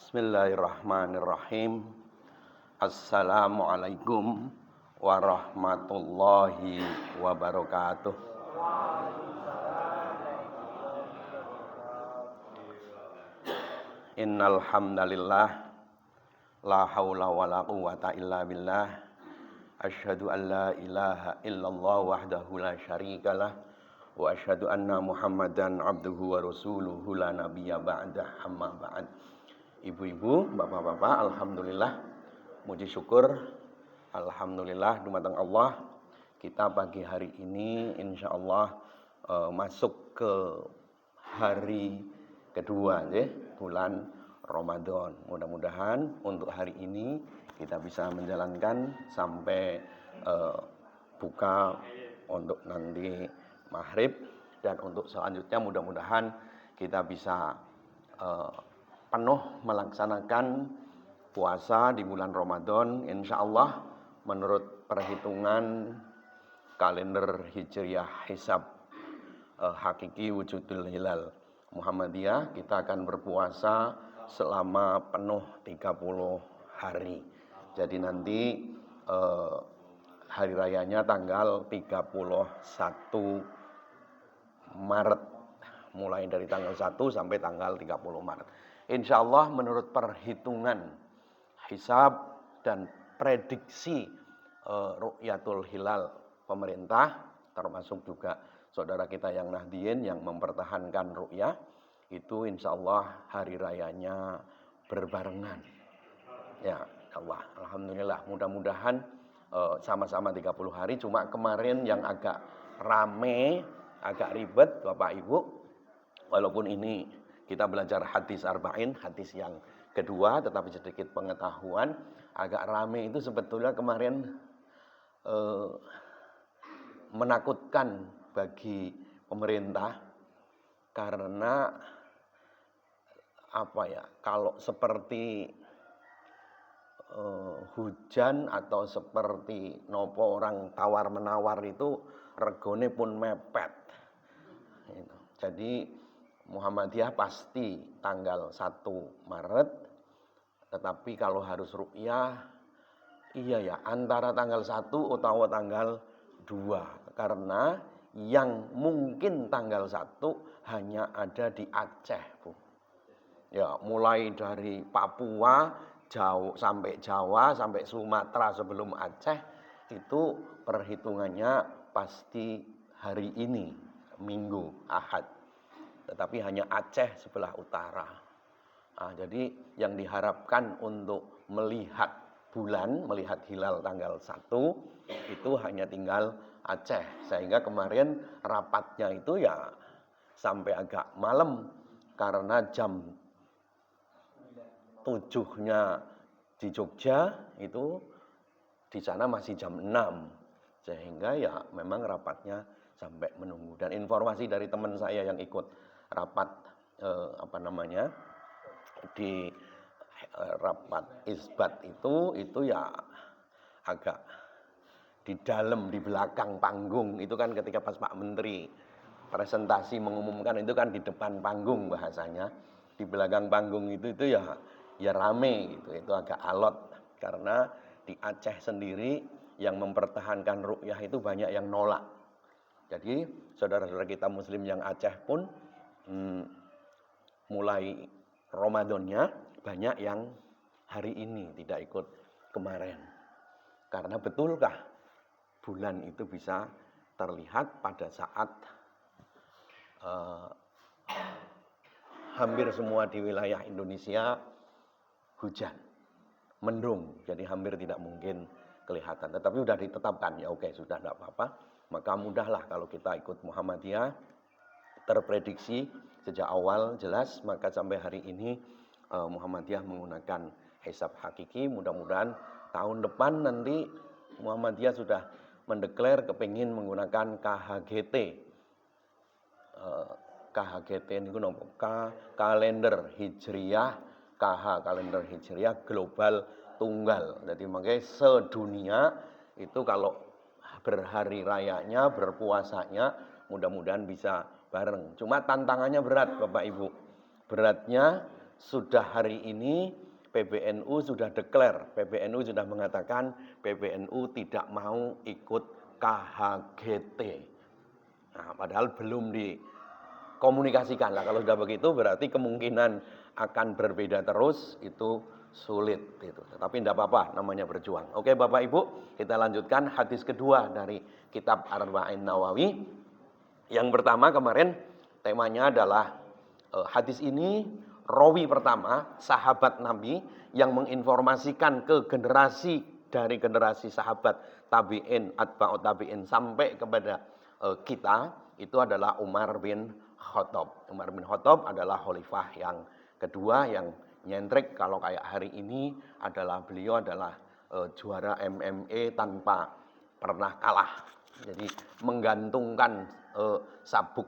Bismillahirrahmanirrahim. Assalamualaikum warahmatullahi wabarakatuh. Innal hamdalillah la haula wala quwwata illa billah. Asyhadu an la ilaha illallah wahdahu la syarikalah wa asyhadu anna Muhammadan abduhu wa rasuluhu la nabiyya ba'dah, amma ba'd. Ibu-ibu, bapak-bapak, alhamdulillah, muji syukur, alhamdulillah dumateng Allah, kita pagi hari ini insyaallah masuk ke hari kedua bulan Ramadan. Mudah-mudahan untuk hari ini kita bisa menjalankan sampai buka untuk nanti maghrib, dan untuk selanjutnya mudah-mudahan kita bisa penuh melaksanakan puasa di bulan Ramadan insyaallah menurut perhitungan kalender Hijriah Hisab Hakiki Wujudul Hilal Muhammadiyah. Kita akan berpuasa selama penuh 30 hari. Jadi nanti hari rayanya tanggal 31 Maret, mulai dari tanggal 1 sampai tanggal 30 Maret. Insya Allah menurut perhitungan hisab dan prediksi ru'yatul hilal pemerintah, termasuk juga saudara kita yang Nahdien yang mempertahankan ru'yah, itu insya Allah hari rayanya berbarengan. Ya Allah, alhamdulillah, mudah-mudahan sama-sama 30 hari. Cuma kemarin yang agak rame, agak ribet Bapak Ibu, walaupun ini kita belajar hadis arba'in, hadis yang kedua, tetapi sedikit pengetahuan, agak rame itu sebetulnya kemarin menakutkan bagi pemerintah, karena kalau seperti hujan atau seperti nopo orang tawar menawar itu regone pun mepet. Jadi Muhammadiyah pasti tanggal 1 Maret, tetapi kalau harus ru'yah, antara tanggal 1 atau tanggal 2. Karena yang mungkin tanggal 1 hanya ada di Aceh, Bu. Ya, mulai dari Papua, sampai Jawa, sampai Sumatera sebelum Aceh, itu perhitungannya pasti hari ini, Minggu, Ahad. Tetapi hanya Aceh sebelah utara. Jadi yang diharapkan untuk melihat bulan, melihat hilal tanggal 1, itu hanya tinggal Aceh. Sehingga kemarin rapatnya itu ya sampai agak malam, karena jam 7-nya di Jogja itu di sana masih jam 6. Sehingga ya memang rapatnya sampai menunggu. Dan informasi dari teman saya yang ikut rapat di rapat isbat itu ya agak di dalam, di belakang panggung. Itu kan ketika pas Pak Menteri presentasi mengumumkan, itu kan di depan panggung bahasanya. Di belakang panggung itu ya rame gitu. Itu agak alot, karena di Aceh sendiri yang mempertahankan ru'yah itu banyak yang nolak. Jadi saudara-saudara kita muslim yang Aceh pun mulai Ramadannya banyak yang hari ini tidak ikut kemarin. Karena betulkah bulan itu bisa terlihat pada saat hampir semua di wilayah Indonesia hujan, mendung, jadi hampir tidak mungkin kelihatan. Tetapi sudah ditetapkan, ya oke, sudah tidak apa-apa. Maka mudahlah kalau kita ikut Muhammadiyah, terprediksi sejak awal jelas, maka sampai hari ini Muhammadiyah menggunakan hisab hakiki. Mudah-mudahan tahun depan nanti Muhammadiyah sudah mendeklar kepingin menggunakan KHGT. KHGT ini kalender Hijriah, kalender Hijriah global tunggal. Jadi makanya sedunia itu kalau berhari rayanya, berpuasanya, mudah-mudahan bisa bareng. Cuma tantangannya berat Bapak Ibu. Beratnya sudah hari ini PBNU sudah declare, PBNU sudah mengatakan PBNU tidak mau ikut KHGT. Nah, padahal belum dikomunikasikan lah. Kalau sudah begitu berarti kemungkinan akan berbeda terus itu sulit itu. Tetapi tidak apa-apa, namanya berjuang. Oke Bapak Ibu, kita lanjutkan hadis kedua dari kitab Arba'in Nawawi. Yang pertama kemarin temanya adalah hadis ini rawi pertama sahabat Nabi yang menginformasikan ke generasi dari generasi sahabat tabi'in, atba'ut tabi'in sampai kepada kita itu adalah Umar bin Khattab. Umar bin Khattab adalah khalifah yang kedua yang nyentrik. Kalau kayak hari ini adalah beliau adalah juara MMA tanpa pernah kalah. Jadi menggantungkan sabuk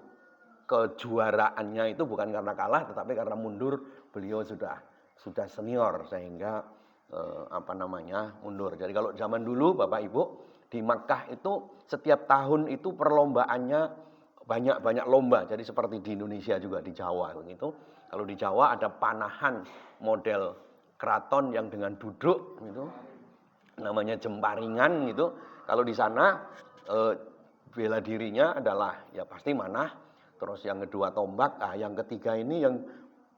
kejuaraannya itu bukan karena kalah tetapi karena mundur. Beliau sudah senior sehingga mundur. Jadi kalau zaman dulu Bapak Ibu di Makkah itu setiap tahun itu perlombaannya banyak lomba. Jadi seperti di Indonesia juga di Jawa begitu. Kalau di Jawa ada panahan model keraton yang dengan duduk gitu. Namanya jemparingan gitu. Kalau di sana bela dirinya adalah ya pasti manah. Terus yang kedua tombak, yang ketiga ini yang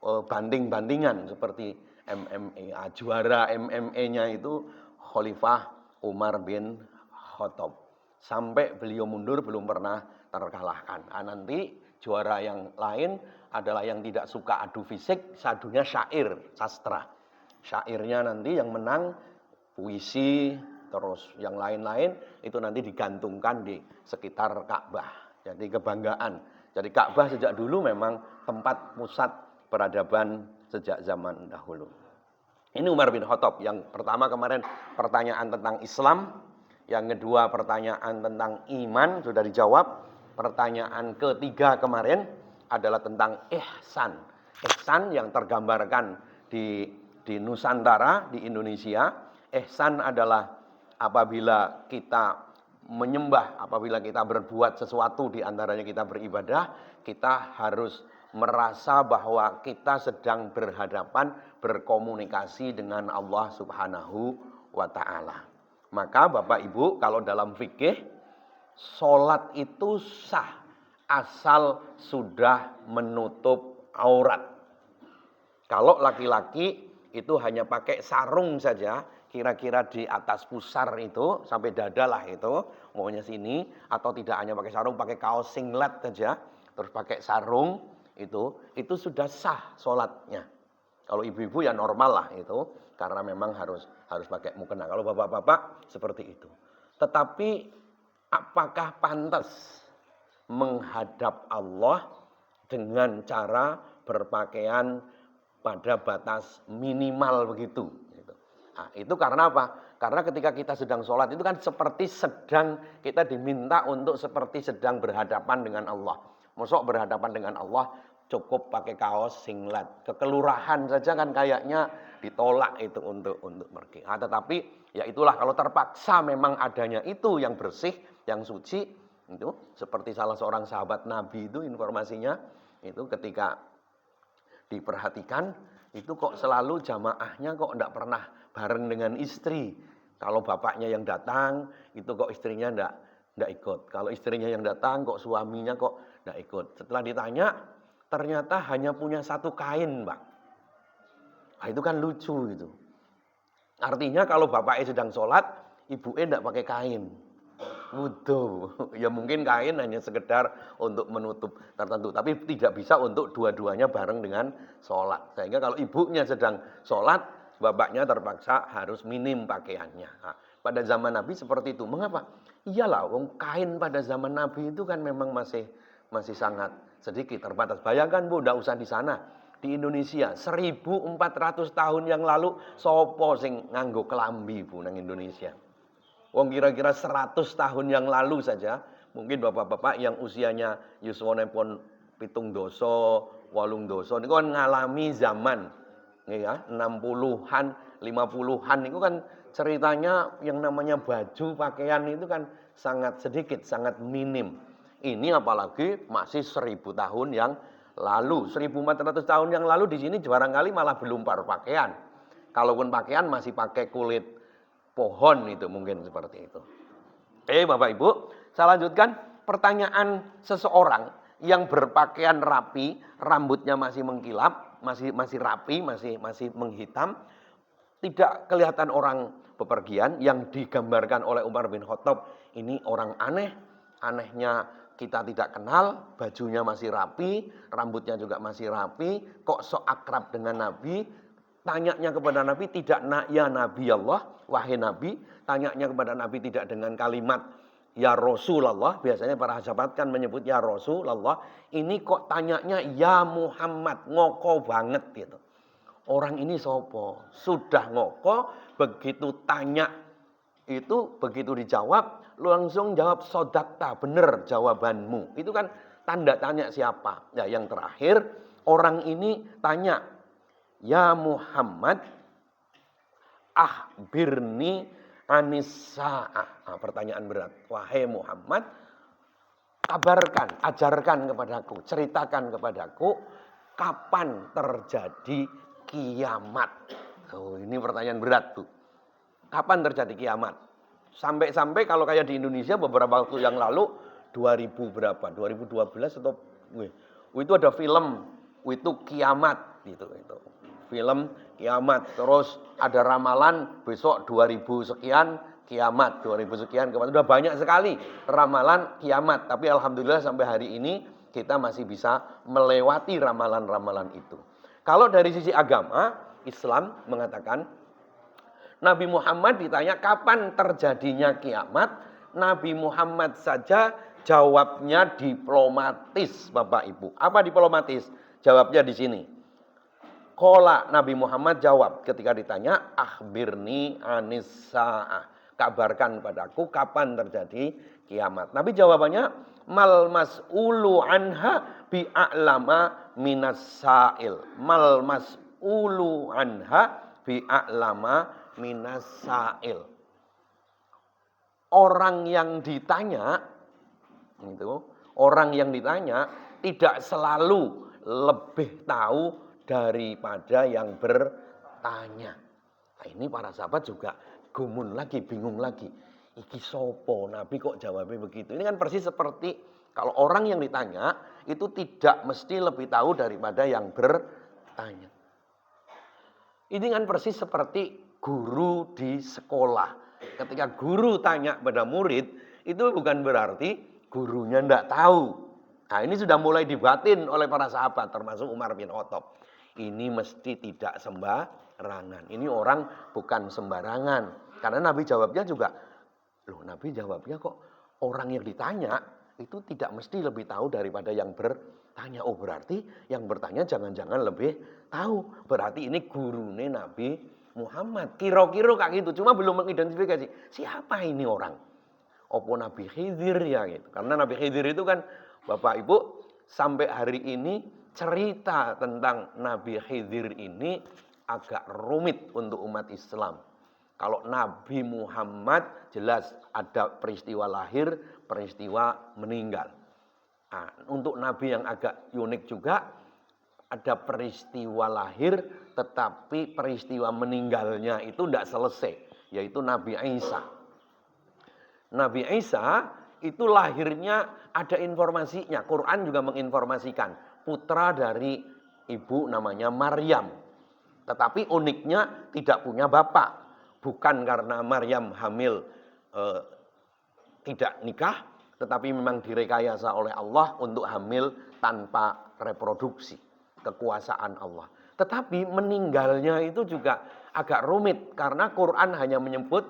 banding-bandingan seperti MMA. Juara MMA-nya itu Khalifah Umar bin Khattab. Sampai beliau mundur belum pernah terkalahkan. Nanti juara yang lain adalah yang tidak suka adu fisik, sadunya syair, sastra. Syairnya nanti yang menang puisi, terus yang lain-lain itu nanti digantungkan di sekitar Ka'bah. Jadi kebanggaan. Jadi Ka'bah sejak dulu memang tempat pusat peradaban sejak zaman dahulu. Ini Umar bin Khattab. Yang pertama kemarin pertanyaan tentang Islam. Yang kedua pertanyaan tentang iman sudah dijawab. Pertanyaan ketiga kemarin adalah tentang ihsan. Ihsan yang tergambarkan di Nusantara, di Indonesia. Ihsan adalah apabila kita menyembah, apabila kita berbuat sesuatu di antaranya kita beribadah, kita harus merasa bahwa kita sedang berhadapan, berkomunikasi dengan Allah Subhanahu wa Ta'ala. Maka Bapak Ibu, kalau dalam fikih, sholat itu sah asal sudah menutup aurat. Kalau laki-laki itu hanya pakai sarung saja, kira-kira di atas pusar itu sampai dada lah itu, maunya sini, atau tidak hanya pakai sarung, pakai kaos singlet saja, terus pakai sarung itu sudah sah sholatnya. Kalau ibu-ibu ya normal lah itu, karena memang harus pakai mukena. Kalau bapak-bapak seperti itu. Tetapi apakah pantas menghadap Allah dengan cara berpakaian pada batas minimal begitu? Nah, itu karena apa? Karena ketika kita sedang sholat itu kan seperti sedang kita diminta untuk seperti sedang berhadapan dengan Allah. Mosok berhadapan dengan Allah cukup pakai kaos singlet. Kekelurahan saja kan kayaknya ditolak itu untuk pergi. Nah, tetapi ya itulah kalau terpaksa memang adanya itu yang bersih, yang suci, itu seperti salah seorang sahabat Nabi itu informasinya itu ketika diperhatikan itu kok selalu jamaahnya kok enggak pernah bareng dengan istri. Kalau bapaknya yang datang itu kok istrinya enggak ikut. Kalau istrinya yang datang kok suaminya kok enggak ikut. Setelah ditanya ternyata hanya punya satu kain, Pak. Nah, itu kan lucu gitu. Artinya kalau bapaknya sedang sholat, ibunya enggak pakai kain. Wudu. Ya mungkin kain hanya sekedar untuk menutup tertentu. Tapi tidak bisa untuk dua-duanya bareng dengan sholat. Sehingga kalau ibunya sedang sholat, bapaknya terpaksa harus minim pakaiannya. Nah, pada zaman Nabi seperti itu. Mengapa? Iyalah, kain pada zaman Nabi itu kan memang masih sangat sedikit, terbatas. Bayangkan Bu, enggak usah di sana. Di Indonesia 1400 tahun yang lalu sopo sing nganggo kelambi Bu nang Indonesia. Wong kira-kira 100 tahun yang lalu saja, mungkin bapak-bapak yang usianya yuswanipun 7 doso, 8 doso niku kan ngalami zaman ya, 60-an, 50-an itu kan ceritanya yang namanya baju pakaian itu kan sangat sedikit, sangat minim. Ini apalagi masih 1000 tahun yang lalu. 1400 tahun yang lalu di sini barangkali malah belum berpakaian. Kalaupun pakaian masih pakai kulit pohon itu mungkin seperti itu. Bapak Ibu, saya lanjutkan pertanyaan seseorang yang berpakaian rapi, rambutnya masih mengkilap, masih rapi, masih menghitam, tidak kelihatan orang bepergian yang digambarkan oleh Umar bin Khattab. Ini orang aneh, anehnya kita tidak kenal, bajunya masih rapi, rambutnya juga masih rapi, kok sok akrab dengan Nabi. Tanyanya kepada Nabi tidak ya Nabi Allah, wahai Nabi. Tanyanya kepada Nabi tidak dengan kalimat ya Rasulullah. Biasanya para sahabat kan menyebut ya Rasulullah. Ini kok tanyanya ya Muhammad, ngoko banget gitu. Orang ini sopo, sudah ngoko, begitu tanya itu, begitu dijawab, langsung jawab sodakta, benar jawabanmu. Itu kan tanda tanya siapa. Ya, yang terakhir, orang ini tanya, ya Muhammad, akhbirni anisa'ah. Nah, pertanyaan berat. Wahai Muhammad, kabarkan, ajarkan kepadaku, ceritakan kepadaku, kapan terjadi kiamat. Oh, ini pertanyaan berat, Bu. Kapan terjadi kiamat? Sampai-sampai kalau kayak di Indonesia beberapa waktu yang lalu 2000 berapa? 2012 atau itu ada film itu kiamat gitu itu. Film kiamat, terus ada ramalan besok 2000 sekian kiamat, 2000 sekian kiamat. Sudah banyak sekali ramalan kiamat, tapi alhamdulillah sampai hari ini kita masih bisa melewati ramalan-ramalan itu. Kalau dari sisi agama, Islam mengatakan Nabi Muhammad ditanya kapan terjadinya kiamat, Nabi Muhammad saja jawabnya diplomatis, Bapak Ibu. Apa diplomatis? Jawabnya di sini. Qala, Nabi Muhammad jawab ketika ditanya, akhbirni anis-sa'ah. Kabarkan padaku kapan terjadi kiamat. Nabi jawabannya, mal mas'ulu anha bi'a'lama minas sa'il. Mal mas'ulu anha bi'a'lama minas sa'il. Orang yang ditanya tidak selalu lebih tahu daripada yang bertanya. Nah, ini para sahabat juga gumun lagi, bingung lagi. Iki sopo, Nabi kok jawabnya begitu. Ini kan persis seperti kalau orang yang ditanya itu tidak mesti lebih tahu daripada yang bertanya. Ini kan persis seperti guru di sekolah. Ketika guru tanya pada murid, itu bukan berarti gurunya tidak tahu. Nah, ini sudah mulai dibatin oleh para sahabat, termasuk Umar bin Khattab. Ini mesti tidak sembarangan. Ini orang bukan sembarangan. Karena Nabi jawabnya juga, Nabi jawabnya kok orang yang ditanya itu tidak mesti lebih tahu daripada yang bertanya. Oh, berarti yang bertanya jangan-jangan lebih tahu. Berarti ini gurune Nabi Muhammad. Kira-kira kayak gitu. Cuma belum mengidentifikasi siapa ini orang. Opo Nabi Khidir ya gitu. Karena Nabi Khidir itu kan Bapak Ibu sampai hari ini cerita tentang Nabi Khidir ini agak rumit untuk umat Islam. Kalau Nabi Muhammad jelas ada peristiwa lahir, peristiwa meninggal. Nah, untuk Nabi yang agak unik juga ada peristiwa lahir tetapi peristiwa meninggalnya itu tidak selesai. Yaitu Nabi Isa. Nabi Isa itu lahirnya ada informasinya. Quran juga menginformasikan. Putra dari ibu namanya Maryam. Tetapi uniknya tidak punya bapak. Bukan karena Maryam hamil tidak nikah. Tetapi memang direkayasa oleh Allah untuk hamil tanpa reproduksi. Kekuasaan Allah. Tetapi meninggalnya itu juga agak rumit. Karena Quran hanya menyebut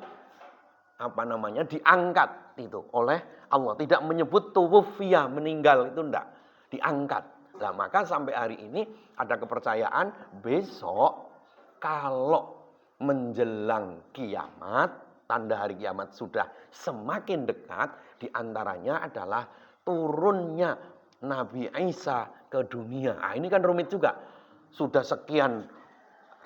diangkat itu oleh Allah. Tidak menyebut tuwufiyah, meninggal itu enggak. Diangkat. Nah, maka sampai hari ini ada kepercayaan besok kalau menjelang kiamat, tanda hari kiamat sudah semakin dekat, diantaranya adalah turunnya Nabi Isa ke dunia. Nah, ini kan rumit juga. Sudah sekian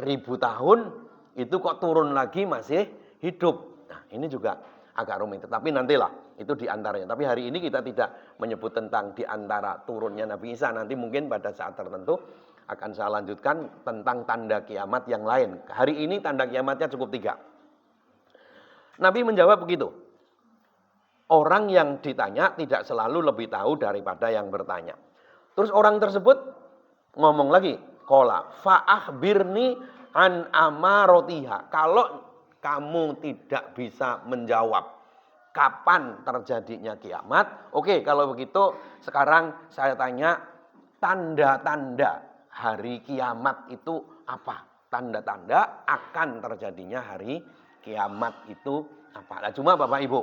ribu tahun, itu kok turun lagi masih hidup. Nah, ini juga agak rumit. Tetapi nantilah itu diantaranya. Tapi hari ini kita tidak menyebut tentang diantara turunnya Nabi Isa. Nanti mungkin pada saat tertentu akan saya lanjutkan tentang tanda kiamat yang lain. Hari ini tanda kiamatnya cukup 3. Nabi menjawab begitu. Orang yang ditanya tidak selalu lebih tahu daripada yang bertanya. Terus orang tersebut ngomong lagi, qala fa'akhbirni an amarotiha. Kalau kamu tidak bisa menjawab kapan terjadinya kiamat, oke, kalau begitu sekarang saya tanya tanda-tanda hari kiamat itu apa? Tanda-tanda akan terjadinya hari kiamat itu apa? Nah, cuma Bapak Ibu,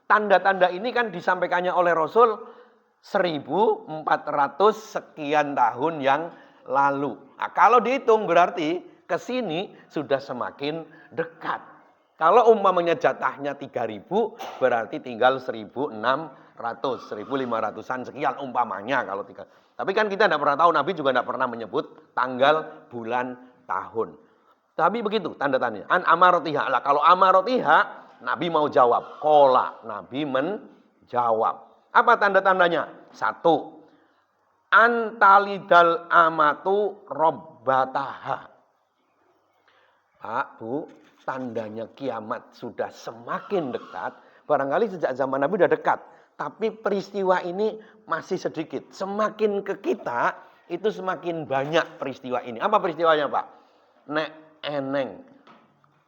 tanda-tanda ini kan disampaikannya oleh Rasul 1400 sekian tahun yang lalu. Nah, kalau dihitung berarti ke sini sudah semakin dekat. Kalau umpamanya jatahnya 3000 berarti tinggal 1600, 1500-an sekian umpamanya kalau 3. Tapi kan kita tidak pernah tahu, Nabi juga tidak pernah menyebut tanggal, bulan, tahun. Tapi begitu tanda-tandanya. An amarotiha. Lah kalau amarotiha Nabi mau jawab. Qala, Nabi menjawab. Apa tanda-tandanya? 1. Antalidal amatu robbataha. Pak, Bu, tandanya kiamat sudah semakin dekat. Barangkali sejak zaman Nabi sudah dekat. Tapi peristiwa ini masih sedikit. Semakin ke kita, itu semakin banyak peristiwa ini. Apa peristiwanya, Pak? Nek eneng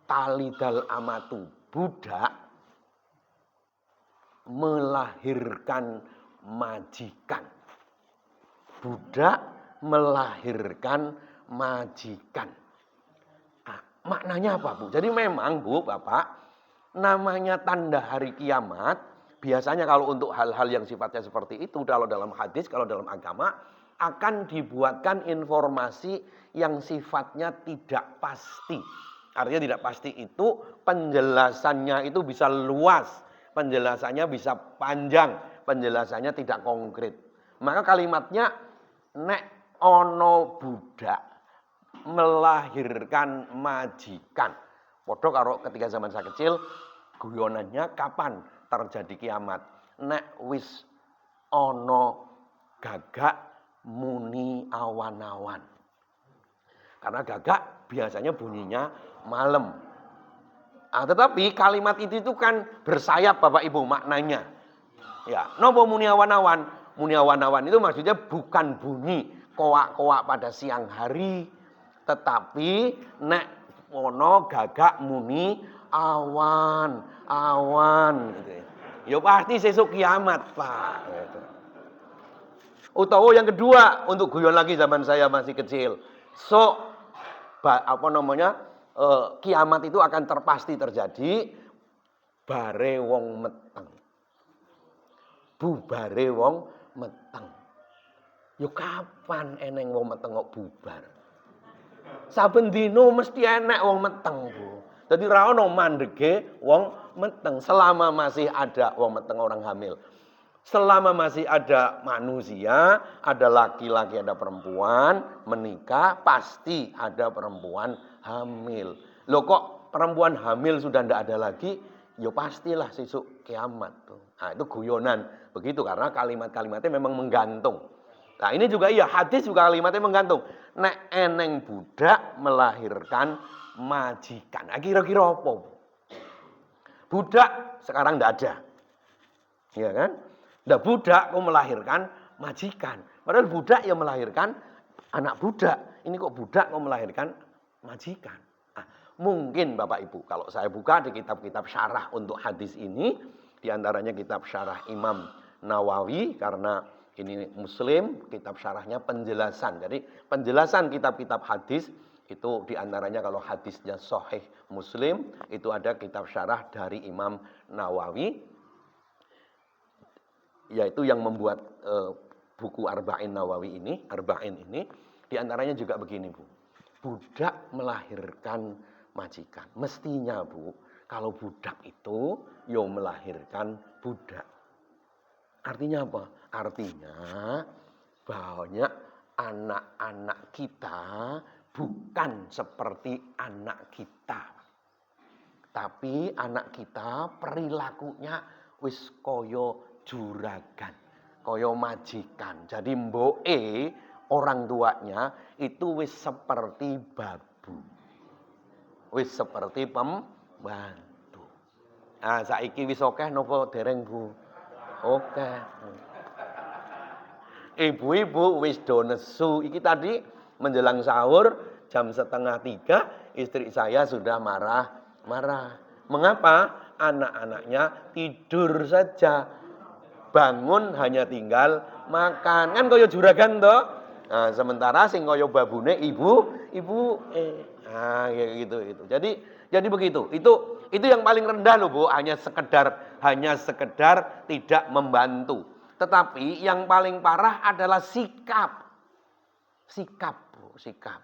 talidal amatu. Budak melahirkan majikan. Budak melahirkan majikan. Nah, maknanya apa, Bu? Jadi memang, Bu, Bapak, namanya tanda hari kiamat, biasanya kalau untuk hal-hal yang sifatnya seperti itu, kalau dalam hadis, kalau dalam agama, akan dibuatkan informasi yang sifatnya tidak pasti. Artinya tidak pasti itu penjelasannya itu bisa luas, penjelasannya bisa panjang, penjelasannya tidak konkret. Maka kalimatnya nek ono budak melahirkan majikan. Podo karo ketika zaman saya kecil, guyonannya kapan terjadi kiamat? Nek wis ono gagak muni awan-awan. Karena gagak biasanya bunyinya malam. Tetapi kalimat itu kan bersayap Bapak Ibu maknanya. Ya, nopo muni awan-awan? Muni awan-awan itu maksudnya bukan bunyi koak-koak pada siang hari, tetapi nek ono gagak muni awan, awan gitu. Ya pasti sesuk kiamat, Pak. Gitu. Utawa yang kedua untuk guyon lagi zaman saya masih kecil. Kiamat itu akan terpasti terjadi bare wong meteng. Bubare wong meteng. Yo kapan eneng wong meteng kok bubar? Saben dino mesti enek wong meteng, Bu. Dadi ra ono mandege wong meteng selama masih ada wong meteng orang hamil. Selama masih ada manusia, ada laki-laki, ada perempuan menikah, pasti ada perempuan hamil. Loh kok perempuan hamil sudah tidak ada lagi? Ya pastilah sesuk kiamat tuh. Nah, itu guyonan. Begitu karena kalimat-kalimatnya memang menggantung. Nah, ini juga iya, hadis juga kalimatnya menggantung. Nek eneng budak melahirkan majikan. Nah, kira-kira apa? Budak sekarang tidak ada. Iya kan? Nah, budak kok melahirkan majikan. Padahal budak yang melahirkan anak budak. Ini kok budak kok melahirkan majikan. Nah, mungkin Bapak Ibu, kalau saya buka di kitab-kitab syarah untuk hadis ini, diantaranya kitab syarah Imam Nawawi, karena ini Muslim, kitab syarahnya penjelasan. Jadi penjelasan kitab-kitab hadis itu diantaranya kalau hadisnya Sahih Muslim, itu ada kitab syarah dari Imam Nawawi, yaitu yang membuat buku Arba'in Nawawi ini, Arba'in ini, diantaranya juga begini, Bu. Budak melahirkan majikan. Mestinya, Bu, kalau budak itu yo melahirkan budak. Artinya apa? Artinya banyak anak-anak kita bukan seperti anak kita. Tapi anak kita perilakunya wis koyo juragan, koyo majikan. Jadi mboke orang tuanya itu wis seperti babu. Wis seperti pembantu. Nah, saiki wis akeh napa dereng, Bu? Oke. Ibu-ibu wis do nesu. Iki tadi menjelang sahur jam 2:30 istri saya sudah marah. Mengapa? Anak-anaknya tidur saja. Bangun hanya tinggal makan. Kan kaya juragan toh. Nah, sementara sing kaya babune ibu. Nah, gitu. Jadi begitu. Itu yang paling rendah loh, Bu. Hanya sekedar tidak membantu. Tetapi yang paling parah adalah sikap. Sikap, Bu, sikap.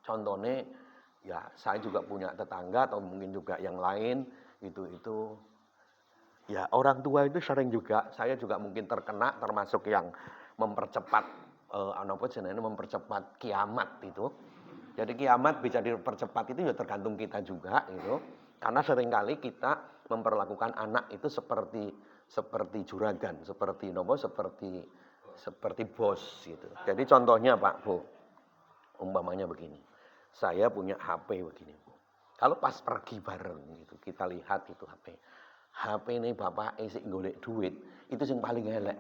Contohnya, ya saya juga punya tetangga atau mungkin juga yang lain, itu. Ya orang tua itu sering juga, saya juga mungkin terkena termasuk yang mempercepat, mempercepat kiamat itu. Jadi kiamat bisa dipercepat itu ya tergantung kita juga gitu. Karena seringkali kita memperlakukan anak itu seperti juragan, seperti bos gitu. Jadi contohnya Pak Bu, umpamanya begini. Saya punya HP begini Bu. Kalau pas pergi bareng gitu, kita lihat itu HP. HP ini bapak sik golek duit, itu yang paling elek.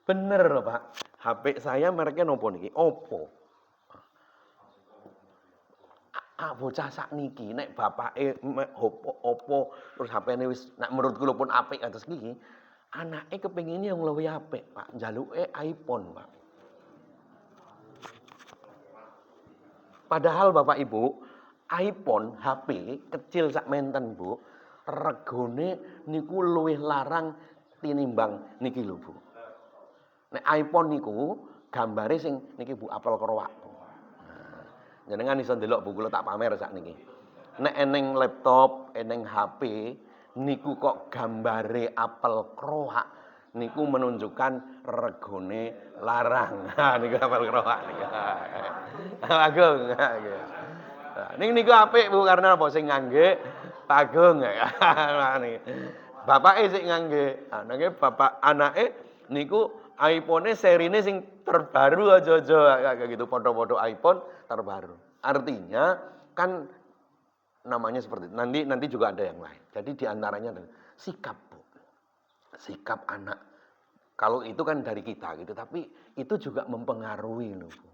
Bener loh Pak. HP saya mereknya nopo niki? Oppo. Bocah sakniki nek bapake Oppo terus HP-ne wis nek menurut kula pun apik atus niki, anake kepengine yang luwih apik, Pak. Njaluke iPhone, Pak. Padahal Bapak Ibu, iPhone HP kecil sak menten, Bu. Regane niku luwih larang tinimbang niki lho, Bu. Nek iPhone niku gambare sing niki Bu apel kerowak. Jenengan iso ndelok Bu kula tak pamer sakniki. Nek eneng laptop, eneng HP niku kok gambare apel kerowak niku menunjukkan regane larang. Niku apel kerowak niku. Agung. Niku apik Bu karena apa sing ngangge Pak Agung. Bapake sik ngangge. Nangge bapak anake niku iPhone-e serine sing terbaru aja-aja kayak gitu foto-foto iPhone terbaru. Artinya kan namanya seperti itu. Nanti juga ada yang lain. Jadi diantaranya adalah sikap, Bu. Sikap anak. Kalau itu kan dari kita gitu, tapi itu juga mempengaruhi loh, Bu.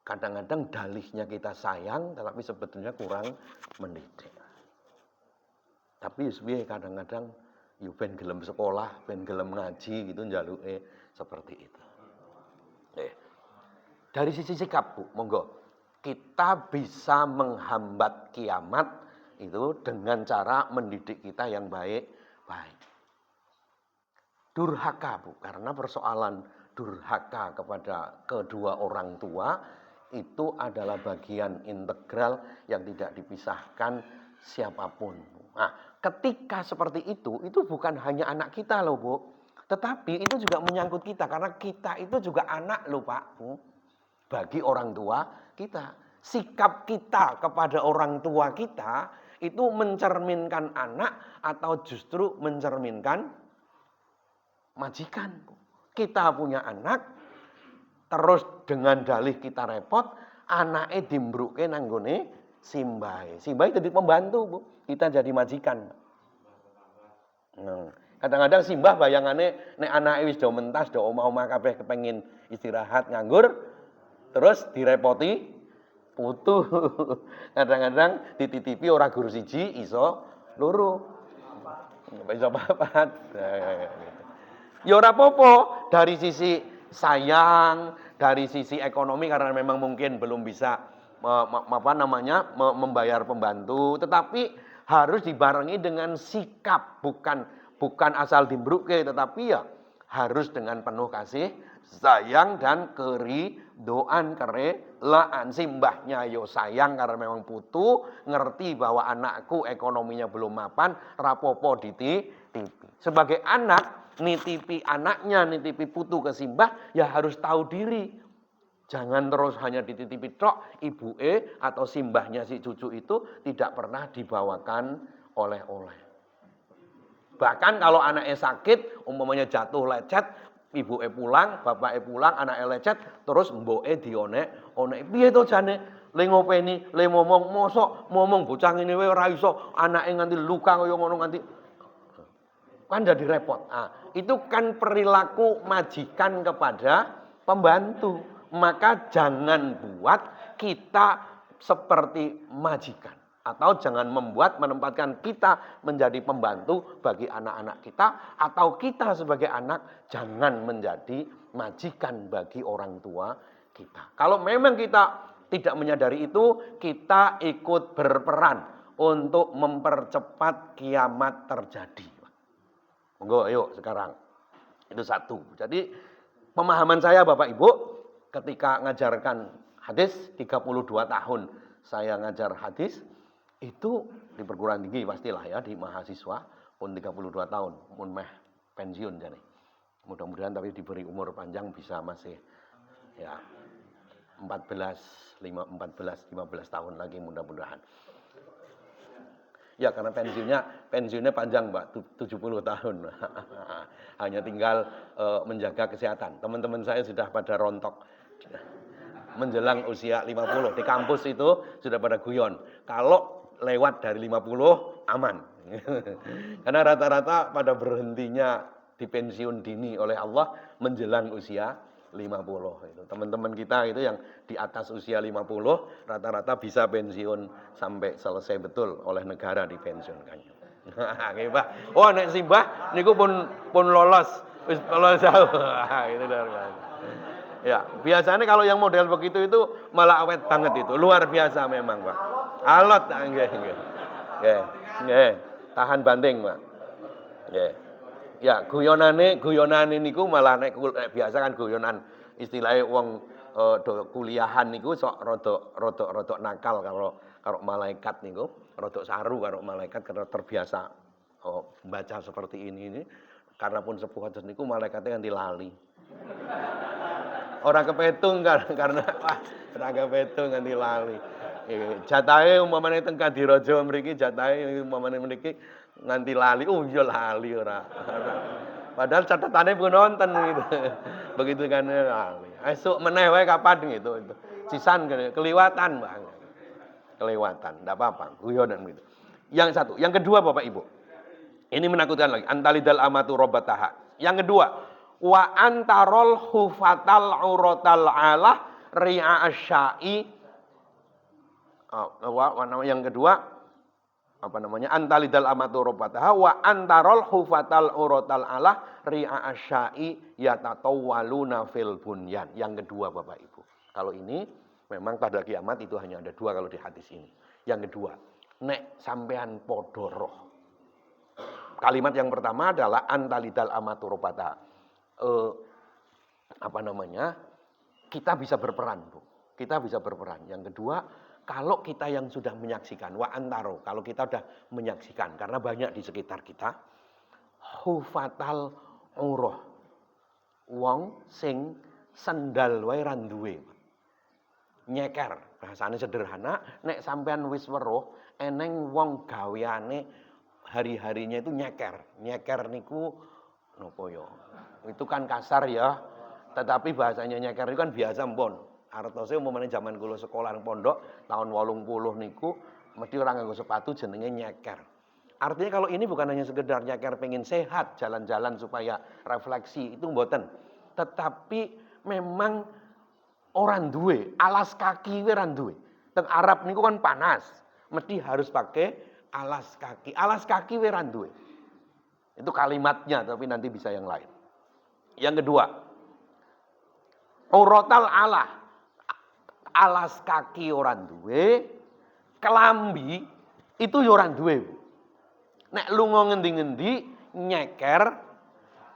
Kadang-kadang dalihnya kita sayang, tetapi sebetulnya kurang mendidik. Tapi kadang-kadang yo ben gelem sekolah, ben gelem ngaji gitu njaluke seperti itu. Dari sisi sikap, Bu, monggo. Kita bisa menghambat kiamat itu dengan cara mendidik kita yang baik. Durhaka, Bu, karena persoalan durhaka kepada kedua orang tua itu adalah bagian integral yang tidak dipisahkan siapapun. Nah, ketika seperti itu bukan hanya anak kita loh, Bu. Tetapi itu juga menyangkut kita karena kita itu juga anak loh, Pak, Bu. Bagi orang tua kita. Sikap kita kepada orang tua kita itu mencerminkan anak atau justru mencerminkan majikan. Kita punya anak, terus dengan dalih kita repot, anake dimbruke nanggone simbahe. Simbahe jadi pembantu, Bu. Kita jadi majikan. Kadang-kadang simbah bayangane nek anake wis do mentas, do omah-omah kabeh kepengin istirahat nganggur, terus direpoti putu. Kadang-kadang dititipi ora guru siji iso loro. Iso papat. Ya ora apa-apa dari sisi sayang, dari sisi ekonomi karena memang mungkin belum bisa membayar pembantu, tetapi harus dibarengi dengan sikap, bukan asal dimbruke, tetapi ya harus dengan penuh kasih sayang dan keridoan, kerelaan. Simbahnya yo sayang karena memang putu, ngerti bahwa anakku ekonominya belum mapan, rapopo dititipi. Sebagai anak nitipi anaknya, nitipi putu ke simbah, ya harus tahu diri. Jangan terus hanya dititipi tok, ibuke atau simbahnya si cucu itu tidak pernah dibawakan oleh-oleh. Bahkan kalau anaknya sakit, umpamanya jatuh lecet, ibuke pulang, bapake pulang, anaknya lecet, terus mboke dionek, onek piye to jane? Le ngopeni, le momong bocah ngene wae ora iso, anake nganti luka kaya ngono nganti kan jadi repot. Itu kan perilaku majikan kepada pembantu. Maka jangan buat kita seperti majikan. Atau jangan menempatkan kita menjadi pembantu bagi anak-anak kita. Atau kita sebagai anak jangan menjadi majikan bagi orang tua kita. Kalau memang kita tidak menyadari itu, kita ikut berperan untuk mempercepat kiamat terjadi. Monggo ayo sekarang. Itu satu. Jadi pemahaman saya Bapak Ibu ketika ngajarkan hadis 32 tahun saya ngajar hadis itu di perguruan tinggi pastilah ya, di mahasiswa pun 32 tahun mun meh pensiun jane. Mudah-mudahan tapi diberi umur panjang bisa masih ya 15 tahun lagi mudah-mudahan. Ya karena pensiunnya panjang Mbak, 70 tahun. Hanya tinggal menjaga kesehatan. Teman-teman saya sudah pada rontok. Menjelang usia 50. Di kampus itu sudah pada guyon. Kalau lewat dari 50 aman. Karena rata-rata pada berhentinya di pensiun dini oleh Allah menjelang usia 50 itu. Teman-teman kita itu yang di atas usia 50 rata-rata bisa pensiun sampai selesai betul oleh negara dipensiunkannya. Nggih, Pak. Oh, nek simbah niku pun lolos. Wis lolos jauh. Itu luar biasa. Ya, biasanya kalau yang model begitu itu malah awet banget itu. Luar biasa memang, Pak. Alot nggih. Nggih. Tahan banting, Pak. Nggih. Ya, guyonane niku malah nek biasa kan guyonan istilahnya wong kuliahan niku sok rodok nakal karo malaikat niku, rodok saru karo malaikat karena terbiasa baca seperti ini. Karena pun sepuh atus niku malaikatnya nganti lali. Orang kepetung karena ora kepetung nganti lali. Jatahe umpamane teng Kadiraja mriki jatahe umpamane mriki nganti lali, ya lali ora. Padahal catatannya pun nonton gitu. Begitu kan lali. Esuk meneh wae kapan gitu. Sisan keliwatan, Bang. Kelewatan, enggak apa-apa, guyonan gitu. Yang satu, yang kedua Bapak Ibu. Ini menakutkan lagi, antalidal amatu robbataha. Yang kedua, wa antarol hufatal uratal alah ri'a asyai. Yang kedua apa namanya? Antalidal amatu robbataha wa antarol hufatal uratal alah ri'a asyai yatatawwaluna fil bunyan. Yang kedua Bapak Ibu. Kalau ini memang pada kiamat itu hanya ada dua kalau di hadis ini. Yang kedua, nek sampean podo roh. Kalimat yang pertama adalah antalidal amatu robbataha. Kita bisa berperan, Bu. Kita bisa berperan. Yang kedua, kalau kita yang sudah menyaksikan, wa antaro, kalau kita sudah menyaksikan, karena banyak di sekitar kita, hufatal uroh, wong sing sendal wae ra duwe. Nyeker, bahasane sederhana, nek sampean wis weruh, eneng wong gaweane hari-harinya itu nyeker. Nyeker niku napa ya? Itu kan kasar ya, tetapi bahasanya nyeker itu kan biasa mpun. Artose umpamane zaman kula sekolah nang pondok tahun 80 niku mesti ora nganggo sepatu jenenge nyeker. Artinya kalau ini bukan hanya sekedar nyeker pengen sehat, jalan-jalan supaya refleksi, itu mboten. Tetapi memang orang duwe, alas kaki we ora duwe. Teng Arab niku kan panas, mesti harus pakai alas kaki. Alas kaki we ora duwe. Itu kalimatnya, tapi nanti bisa yang lain. Yang kedua, uratal alah, alas kaki orang duwe, kelambi itu ya orang duwe. Nek lunga ngendi-ngendi nyeker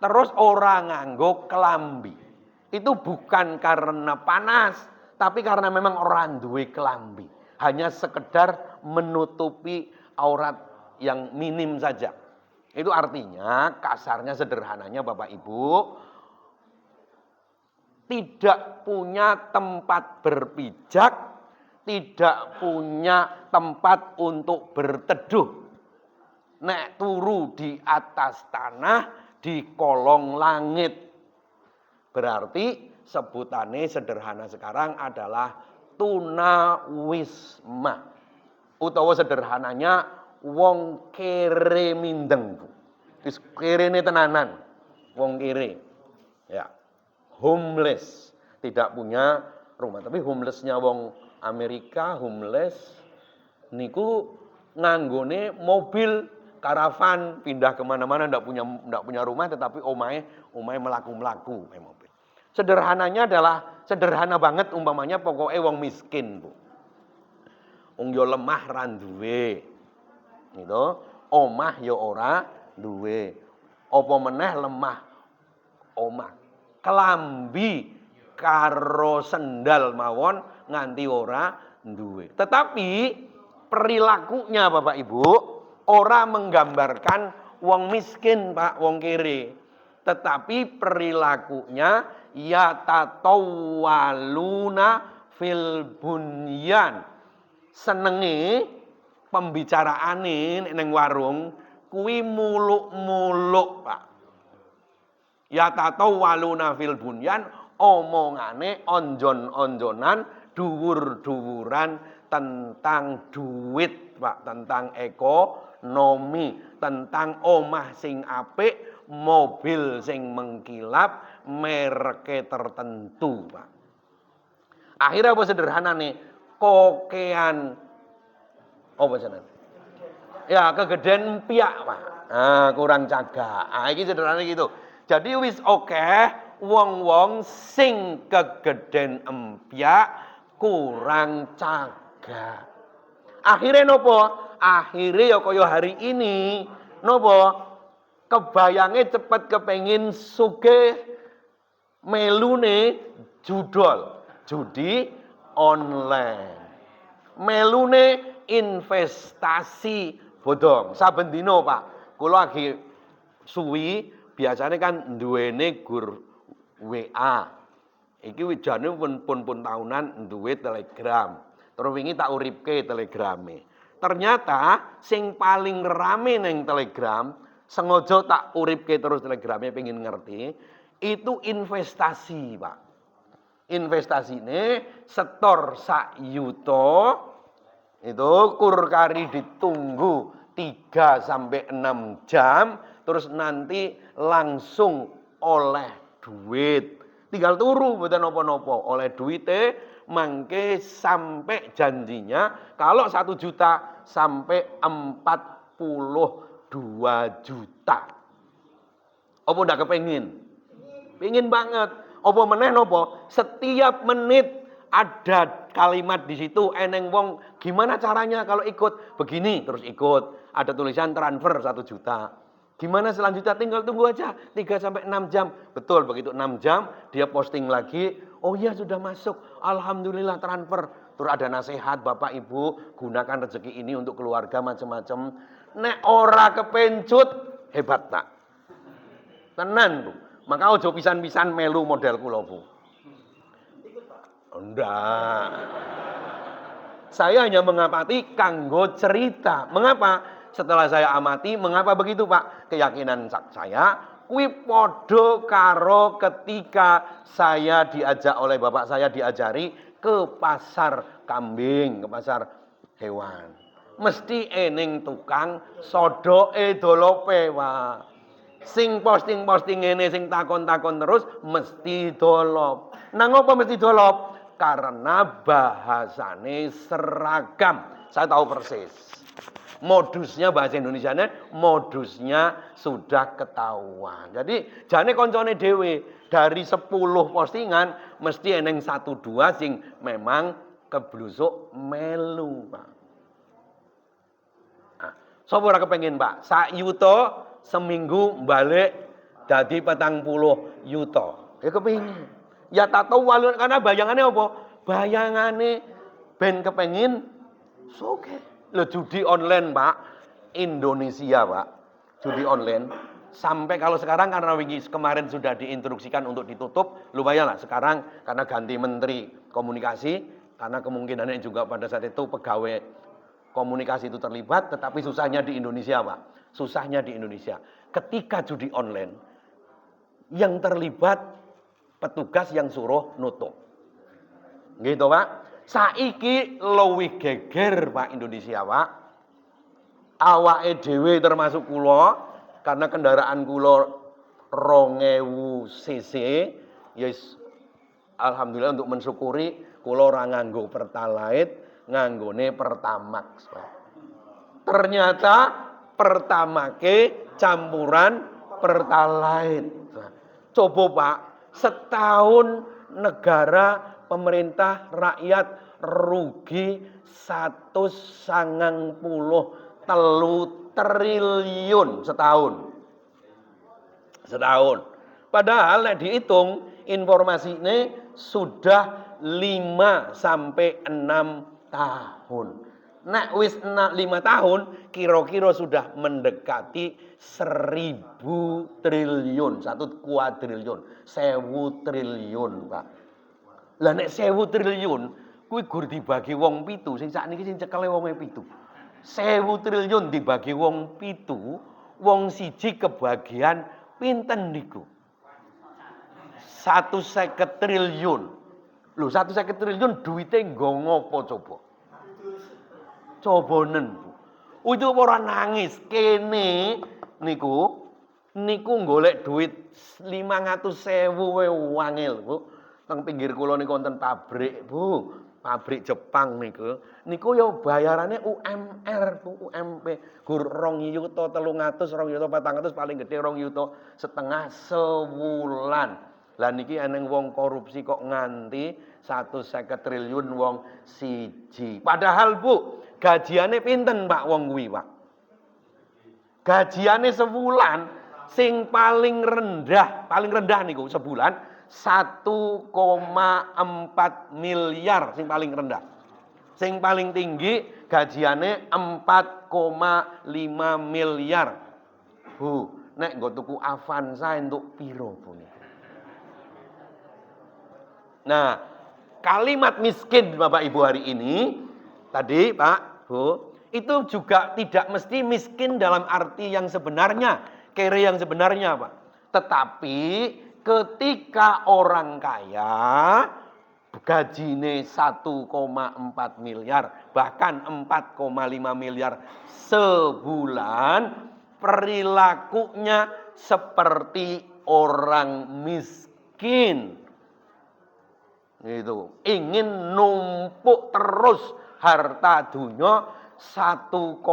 terus orang nganggo kelambi. Itu bukan karena panas, tapi karena memang orang duwe kelambi. Hanya sekedar menutupi aurat yang minim saja. Itu artinya kasarnya sederhananya Bapak Ibu, tidak punya tempat berpijak, tidak punya tempat untuk berteduh. Nek turu di atas tanah, di kolong langit. Berarti sebutannya sederhana sekarang adalah tunawisma. Utawa sederhananya wong kere mindeng. Wis kerene tenanan. Wong kere. Ya. Homeless, tidak punya rumah. Tapi homelessnya wong Amerika, homeless niku nganggone mobil karavan pindah kemana-mana, ndak punya rumah, tetapi omahe melaku-melaku mobil. Sederhananya adalah sederhana banget, umpamanya pokoknya wong miskin, Bu. Wong yo lemah ra duwe. Gitu. Omah yo ora duwe. Apa meneh lemah omah. Kelambi karo sendal mawon nganti ora duwe. Tetapi perilakunya Bapak Ibu ora menggambarkan wong miskin, Pak, wong kere. Tetapi perilakunya yatatawaluna fil bunyan. Senenge pembicaraane ning warung kuwi muluk-muluk, Pak. Yatatawaluna fil bunyan, omongane onjon-onjonan, dhuwur-dhuwuran tentang duit, Pak, tentang ekonomi, tentang omah sing apik, mobil sing mengkilap, mereke tertentu, Pak. Akhirnya apa sederhana nih? Kokean apa jenenge? Ya, kegeden piak, Pak. Kurang cagak. Iki sederhana gitu. Jadi wis wong-wong sing kegeden empyak kurang cagak. Akhirnya nopo? Akhirnya ya kaya hari ini nopo? Kebayangnya cepet kepengin sugih melune judi online. Melune investasi bodong. Saben dino, Pak, kula lagi suwi biasanya kan duwene gur WA. Iki wijane pun tahunan duwe Telegram. Terus wingi tak uripke Telegrame. Ternyata sing paling rame neng Telegram, sengaja tak uripke terus Telegrame pengen ngerti, itu investasi, Pak. Investasinya setor sak yuto, itu kur kari ditunggu 3 sampai 6 jam, terus nanti langsung oleh duit. Tinggal turu mboten napa-napa, oleh duite mangke sampai janjinya kalau 1 juta sampai 42 juta. Apa ndak kepengin? Pengin banget. Apa meneh napa? Setiap menit ada kalimat di situ eneng wong gimana caranya kalau ikut begini terus ikut. Ada tulisan transfer 1 juta. Gimana selanjutnya? Tinggal tunggu aja 3 sampai 6 jam. Betul, begitu 6 jam dia posting lagi. Oh iya sudah masuk. Alhamdulillah transfer. Terus ada nasihat Bapak Ibu gunakan rezeki ini untuk keluarga macam-macam. Nek ora kepencut hebat tak? Tenan Bu. Maka ojo pisan-pisan melu model kula Bu. Enggak. Saya hanya mengamati kanggo cerita. Mengapa? Setelah saya amati, mengapa begitu Pak? Keyakinan saya, kuwi padha karo ketika saya diajak oleh bapak saya diajari ke pasar kambing, ke pasar hewan. Mesti eneng tukang sodoke dolope, Pak. Sing posting-posting ngene, sing takon-takon terus mesti dolop. Nang apa mesti dolop? Karena bahasane seragam. Saya tahu persis. Modusnya bahasa Indonesianya, modusnya sudah ketahuan. Jadi jane koncone dhewe dari 10 postingan mesti eneng 1-2 sing memang keblusuk melu, Pak. Nah, sapa ora kepengin, Pak? Sak yuto seminggu balik dadi 40 yuto. Ya kepengin. Ya tak tahu karena bayangannya apa? Bayangane ben kepengin sugih. Loh, judi online, Pak. Indonesia, Pak. Judi online sampai kalau sekarang karena kemarin sudah diinstruksikan untuk ditutup, lumayan lah sekarang karena ganti menteri komunikasi, karena kemungkinannya juga pada saat itu pegawai komunikasi itu terlibat, tetapi susahnya di Indonesia Pak, susahnya di Indonesia. Ketika judi online, yang terlibat petugas yang suruh nutup. Gitu Pak. Saiki luwih geger Pak Indonesia Pak. Awake dhewe termasuk kula, karena kendaraan kula 2000 cc, yes, alhamdulillah untuk mensyukuri kula ora nganggo Pertalite, nganggone Pertamax, Pak. Ternyata Pertamake campuran Pertalite. Coba Pak, setahun negara, pemerintah, rakyat rugi 193 triliun setahun. Setahun. Padahal nek dihitung informasi ini sudah 5 sampai 6 tahun. Nek wis 5 tahun kira-kira sudah mendekati 1000 triliun, 1 kuadriliun, 1000 triliun, Pak. Lah nek 1000 triliun kuwi gur dibagi wong 7, sing sakniki sing cekele wong 7. 1000 triliun dibagi wong 7, wong siji kebagian pinten niku? 150 triliun. Lho 150 triliun duwite nggo ngopo coba? Cobonen, Bu. Itu ora nangis kene niku golek duit 500.000 wae wangil, Bu. Teng pinggir kula niku wonten pabrik, Bu. Pabrik Jepang niku. Niku ya bayarannya UMR, Bu, UMP. Gur 2 yuta 300, 2 yuta 400, paling gede 2,5 yuta sebulan. Lah niki eneng wong korupsi kok nganti 150 triliun wong siji. Padahal Bu, gajiane pinten Pak wong kuwi, Pak? Gajiane sebulan sing paling rendah niku sebulan 1,4 miliar sing paling rendah. Sing paling tinggi gajiane 4,5 miliar. Bu, nek nggo tuku Avanza entuk piro Bu niku? Nah, kalimat miskin Bapak Ibu hari ini tadi Pak, Bu, itu juga tidak mesti miskin dalam arti yang sebenarnya, kere yang sebenarnya Pak. Tetapi ketika orang kaya gajine 1,4 miliar, bahkan 4,5 miliar sebulan, perilakunya seperti orang miskin. Gitu. Ingin numpuk terus harta dunia 1,5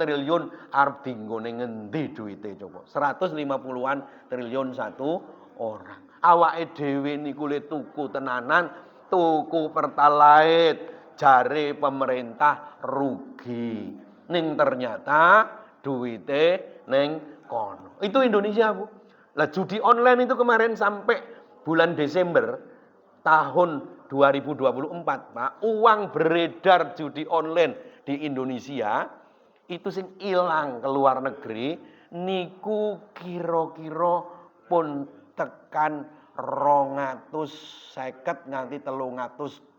triliun arep dinggone ngendi duwite coba. 150-an triliun satu orang. Awake dhewe niku le tuku tenanan, tuku Pertalite, jare pemerintah rugi. Ning ternyata duwite ning kono. Itu Indonesia, Bu. Lah judi online itu kemarin sampai bulan Desember tahun 2024, Pak, uang beredar judi online di Indonesia itu sing ilang ke luar negeri niku kira-kira pun tekan 250 nganti 300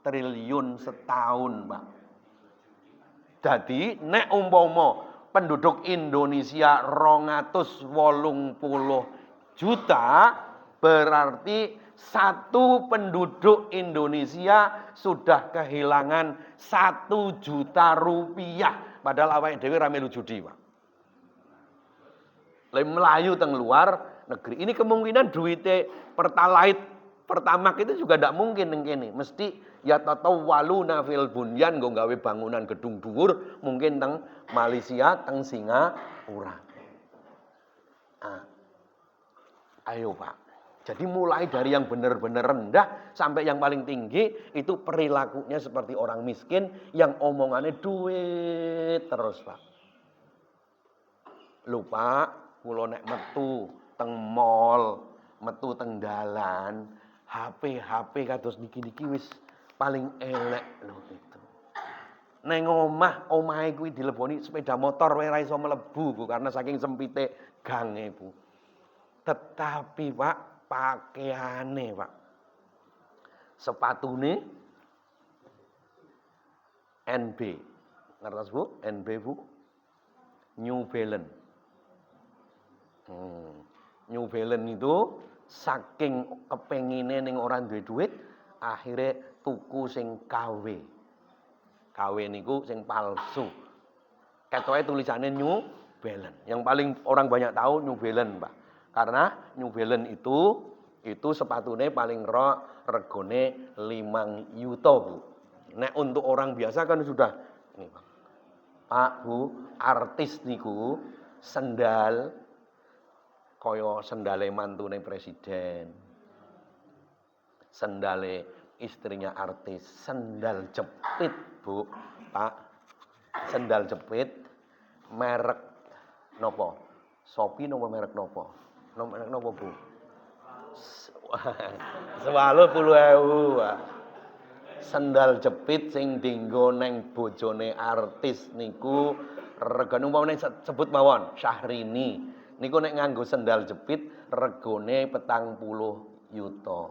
triliun setahun, Pak. Jadi nek umpama penduduk Indonesia 280 juta, berarti satu penduduk Indonesia sudah kehilangan 1 juta rupiah. Padahal awake dhewe ra melu judi, Pak. Lha melayu teng luar negeri. Ini kemungkinan duite Pertalite, Pertamax itu juga ndak mungkin ning kene. Mesti ya tatawaluna fil bunyan nggo gawe bangunan gedung dhuwur, mungkin teng Malaysia, teng Singapura. Ayo, Pak. Jadi mulai dari yang benar-benar rendah sampai yang paling tinggi itu perilakunya seperti orang miskin yang omongannya duit terus, Pak. Lupa kula nek metu teng mall, metu teng dalan, HP kados niki-niki wis paling elek lho itu. Neng omahe kuwi dileboni sepeda motor wae ra iso mlebu karena saking sempite gang Bu. Tetapi Pak, pakaiane Pak. Sepatune NB. Ngertos Bu? NB Bu. New Balance. New Balance itu saking kepengine ning ora duwe duit, akhirnya tuku sing KW. KW niku sing palsu. Ketoke tulisannya New Balance. Yang paling orang banyak tahu New Balance, Pak. Karena New Balance itu sepatunya paling regone 5 yuto, Bu. Nek untuk orang biasa kan sudah ini, Pak, Bu, artis niku sendal kaya sendale mantune presiden. Sendale istrinya artis, sendal jepit, Bu, Pak. Sendal jepit merek nopo? Shopee nopo merek nopo? Merek nopo, Bu? 80.000, Pak. Sendal jepit sing dienggo neng bojone artis niku regane umpamane sebut mawon Syahrini. Niku nek nganggo sendal jepit regane 40 yuta.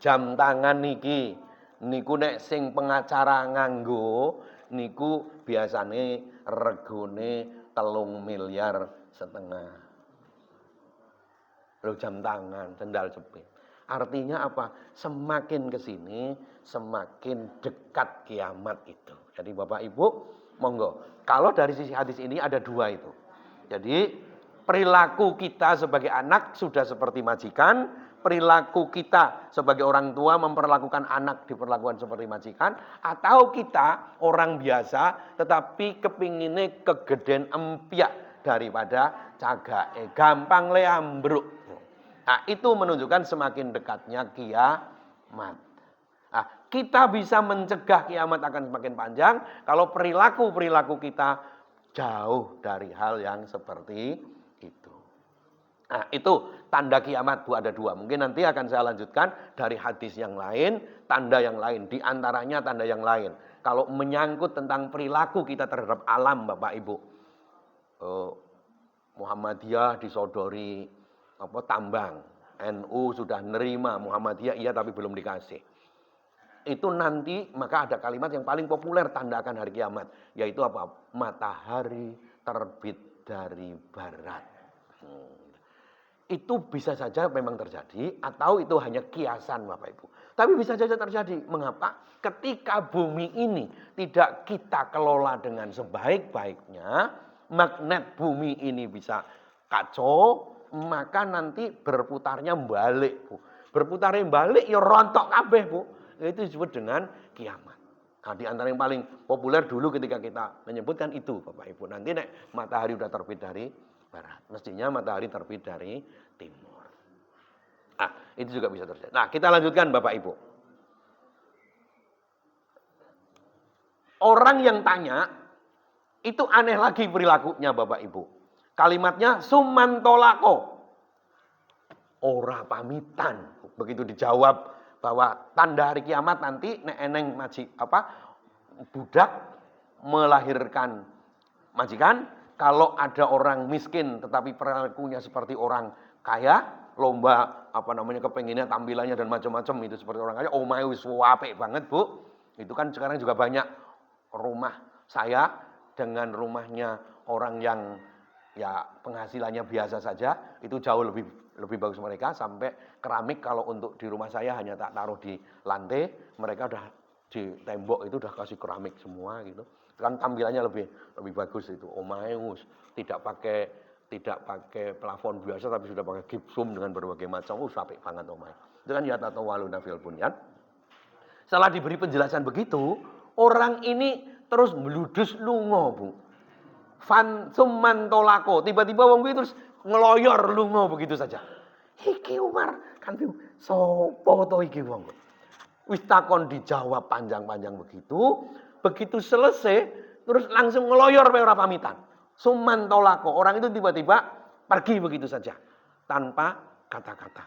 Jam tangan niku nek sing pengacara nganggo niku biasane regane 3,5 miliar. Loh, jam tangan, sendal jepit. Artinya apa? Semakin ke sini, semakin dekat kiamat itu. Jadi Bapak Ibu, monggo. Kalau dari sisi hadis ini ada 2 itu. Jadi perilaku kita sebagai anak sudah seperti majikan, perilaku kita sebagai orang tua memperlakukan anak diperlakukan seperti majikan, atau kita orang biasa tetapi kepingine kegeden empyak daripada cagake, gampang le ambruk. Nah, itu menunjukkan semakin dekatnya kiamat. Nah, kita bisa mencegah kiamat akan semakin panjang kalau perilaku-perilaku kita jauh dari hal yang seperti itu. Nah, itu tanda kiamat, Bu, ada 2. Mungkin nanti akan saya lanjutkan dari hadis yang lain, tanda yang lain. Di antaranya tanda yang lain. Kalau menyangkut tentang perilaku kita terhadap alam, Bapak Ibu. Muhammadiyah disodori tambang. NU sudah nerima, Muhammadiyah iya tapi belum dikasih. Itu nanti maka ada kalimat yang paling populer tanda akan hari kiamat, yaitu apa? Matahari terbit dari barat. Itu bisa saja memang terjadi atau itu hanya kiasan, Bapak Ibu. Tapi bisa saja terjadi. Mengapa? Ketika bumi ini tidak kita kelola dengan sebaik-baiknya, magnet bumi ini bisa kacau, maka nanti berputarnya balik, Bu. Berputarnya balik ya rontok kabeh, Bu. Itu disebut dengan kiamat. Nah, di antara yang paling populer dulu ketika kita menyebutkan itu, Bapak Ibu. Nanti nek matahari udah terbit dari barat, mestinya matahari terbit dari timur. Nah, itu juga bisa terjadi. Nah, kita lanjutkan Bapak Ibu. Orang yang tanya itu aneh lagi perilakunya, Bapak Ibu. Kalimatnya sumantolako. Ora pamitan. Begitu dijawab bahwa tanda hari kiamat nanti nek eneng budak melahirkan majikan. Kalau ada orang miskin tetapi perilakunya seperti orang kaya, lomba kepenginnya tampilannya dan macam-macam itu seperti orang kaya. Omahe wis apik banget, Bu. Itu kan sekarang juga banyak rumah saya dengan rumahnya orang yang ya penghasilannya biasa saja, itu jauh lebih bagus mereka. Sampai keramik kalau untuk di rumah saya hanya tak taruh di lantai, mereka udah di tembok itu udah kasih keramik semua gitu. Kan tampilannya lebih bagus itu. Omahe tidak pakai plafon biasa tapi sudah pakai gipsum dengan berbagai macam. Apik banget omahe. Itu kan ya tatawaluna fil bunyan. Setelah diberi penjelasan begitu, orang ini terus meludus lunga, Bu. Fan sumantolako. Tiba-tiba wong kuwi terus ngeloyor lunga begitu saja. Iki Umar, kan sopo to iki wong? Wis takon dijawab panjang-panjang begitu. Begitu selesai terus langsung ngeloyor ora pamitan. Sumantolako. Orang itu tiba-tiba pergi begitu saja tanpa kata-kata.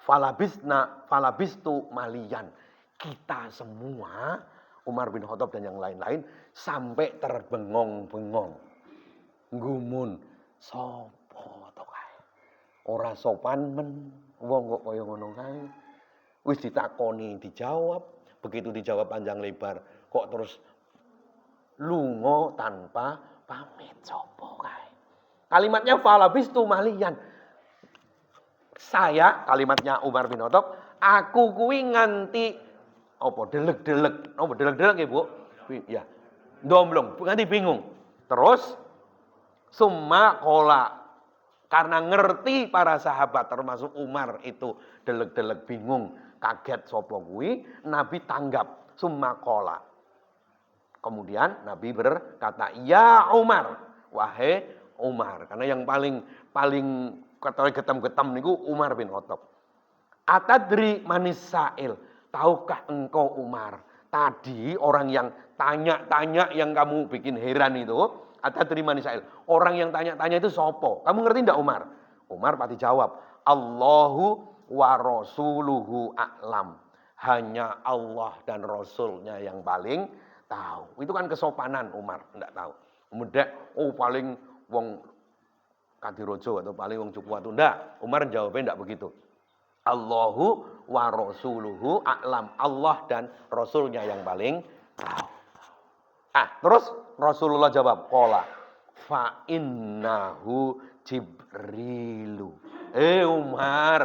Falabistu malian. Kita semua, Umar bin Khattab dan yang lain-lain, sampai terbengong-bengong. Gumun. Sapa to kae? Ora sopan men wong kok kaya ngono kae. Wis ditakoni, dijawab. Begitu dijawab panjang lebar, kok terus lunga tanpa pamit. Sapa kae? Kalimatnya falabistu maliyan. Saya, kalimatnya Umar bin Khattab, aku kuwi nganti apa deleg-deleg. Apa deleg-deleg ya, Bu? Ya. Domblong, nganti bingung. Terus summa qala, karena ngerti para sahabat termasuk Umar itu deleg-deleg bingung, kaget sapa kuwi, Nabi tanggap summa qala. Kemudian Nabi berkata, "Ya Umar, wahai Umar." Karena yang paling kata getam-getam niku Umar bin Khattab. Atadri manis sa'il, tahukah engkau Umar? Tadi orang yang tanya-tanya yang kamu bikin heran itu, atadri manis sa'il. Orang yang tanya-tanya itu sopo? Kamu ngerti enggak Umar? Umar pasti jawab, Allahu wa rasuluhu a'lam. Hanya Allah dan Rasulnya yang paling tahu. Itu kan kesopanan Umar, enggak tahu. Kemudian, paling wong Kadirojo atau paling wong Cukuwatu. Enggak, Umar jawabnya enggak begitu. Allahu wa rasuluhu a'lam. Allah dan Rasulnya yang paling tahu. Terus Rasulullah jawab, qala fa innahu Jibrilu. Umar,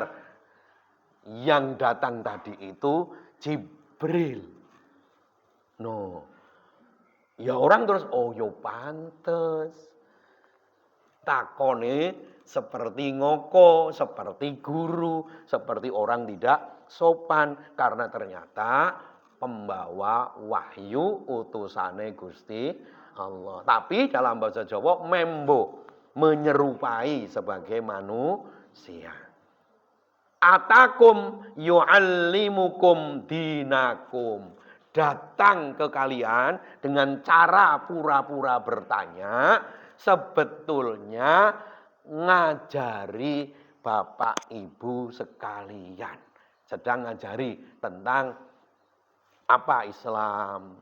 yang datang tadi itu Jibril. No. Ya orang terus, yo pantes. Takone seperti ngoko, seperti guru, seperti orang tidak sopan. Karena ternyata pembawa wahyu utusane Gusti Allah. Tapi dalam bahasa Jawa membo, menyerupai sebagai manusia. Atakum yu'allimukum dinakum. Datang ke kalian dengan cara pura-pura bertanya, sebetulnya ngajari Bapak Ibu sekalian. Sedang ngajari tentang apa Islam,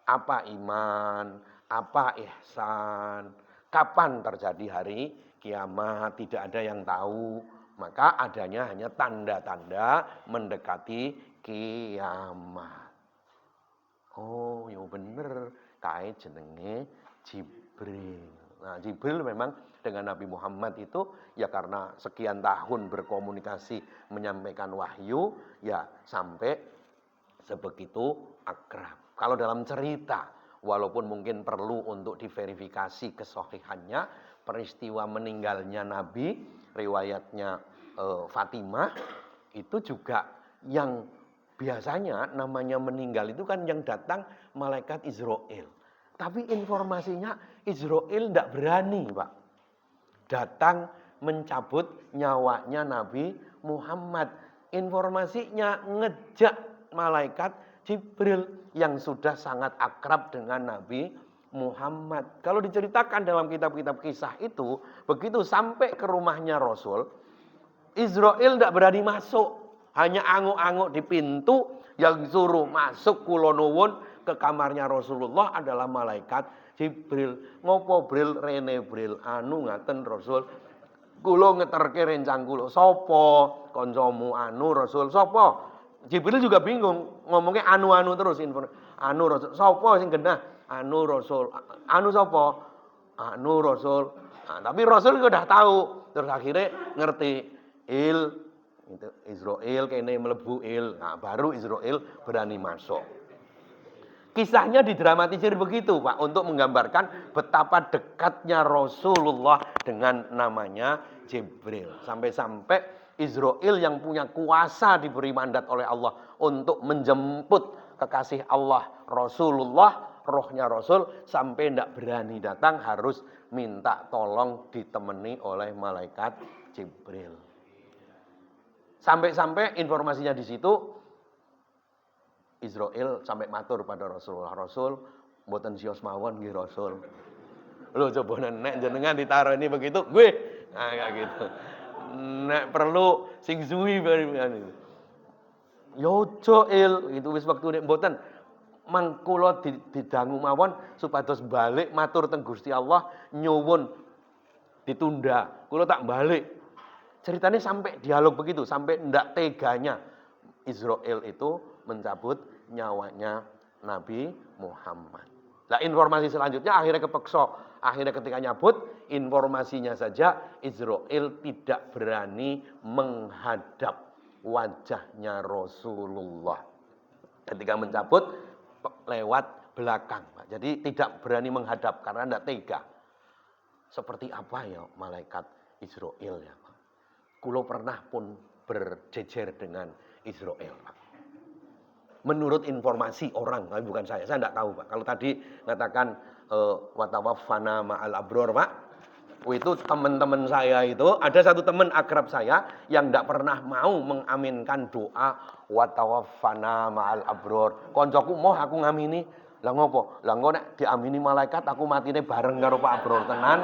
apa iman, apa ihsan, kapan terjadi hari kiamat, tidak ada yang tahu. Maka adanya hanya tanda-tanda mendekati kiamat. Oh, ya bener, kae jenenge Jibril. Nah, Jibril memang dengan Nabi Muhammad itu ya karena sekian tahun berkomunikasi menyampaikan wahyu, ya sampai sebegitu akrab. Kalau dalam cerita, walaupun mungkin perlu untuk diverifikasi kesohihannya, peristiwa meninggalnya Nabi, riwayatnya Fatimah, itu juga yang biasanya namanya meninggal itu kan yang datang malaikat Israel. Tapi informasinya Israel tidak berani, Pak. Datang mencabut nyawanya Nabi Muhammad. Informasinya ngejak malaikat Jibril yang sudah sangat akrab dengan Nabi Muhammad. Kalau diceritakan dalam kitab-kitab kisah itu, begitu sampai ke rumahnya Rasul, Israel tidak berani masuk. Hanya anguk-anguk di pintu, yang suruh masuk kula nuwun ke kamarnya Rasulullah adalah malaikat Jibril. Ngopo Bril rene Bril anu ngaten Rasul. Kula ngeterke rencang kula. Sapa kancamu anu Rasul? Sapa? Jibril juga bingung, ngomongnya anu-anu terus anu Rasul. Sapa sing genah? Anu Rasul. Anu sapa? Anu Rasul. Tapi Rasul udah tahu. Terus akhirnya ngerti itu Israel kene mlebu baru Israel berani masuk. Kisahnya didramatisir begitu, Pak, untuk menggambarkan betapa dekatnya Rasulullah dengan namanya Jibril. Sampai-sampai Israel yang punya kuasa diberi mandat oleh Allah untuk menjemput kekasih Allah Rasulullah, rohnya Rasul, sampai tidak berani datang, harus minta tolong ditemani oleh malaikat Jibril. Sampai-sampai informasinya di situ, Israel sampai matur pada Rasulullah. Rasul, mboten sios mawon nggih Rasul. Lho coba nek jenengan ditaruh ini begitu, gue. Nah kayak gitu. Nek perlu sing suwi bareng. Yo Joel, itu wis wektu nek mboten mangkula didangu mawon supados balik matur teng Gusti Allah nyuwun ditunda, kula tak balik. Ceritanya sampai dialog begitu, sampai ndak teganya Israel itu mencabut nyawanya Nabi Muhammad. Nah, informasi selanjutnya akhirnya kepeksa. Akhirnya ketika nyabut, informasinya saja Israel tidak berani menghadap wajahnya Rasulullah. Ketika mencabut lewat belakang, Pak. Jadi tidak berani menghadap karena tidak tega. Seperti apa ya malaikat Israel ya, Pak? Kulo pernah pun berjejer dengan Israel, Pak. Menurut informasi orang, tapi bukan saya tidak tahu, Pak. Kalau tadi mengatakan watawaffana ma'al abror, Pak, itu teman-teman saya itu, ada satu teman akrab saya yang tidak pernah mau mengaminkan doa watawaffana ma'al abror. Koncoku mau aku ngamini, lah ngopo? Lah engko nek diamini malaikat aku matine bareng karo Pak Abror tenan.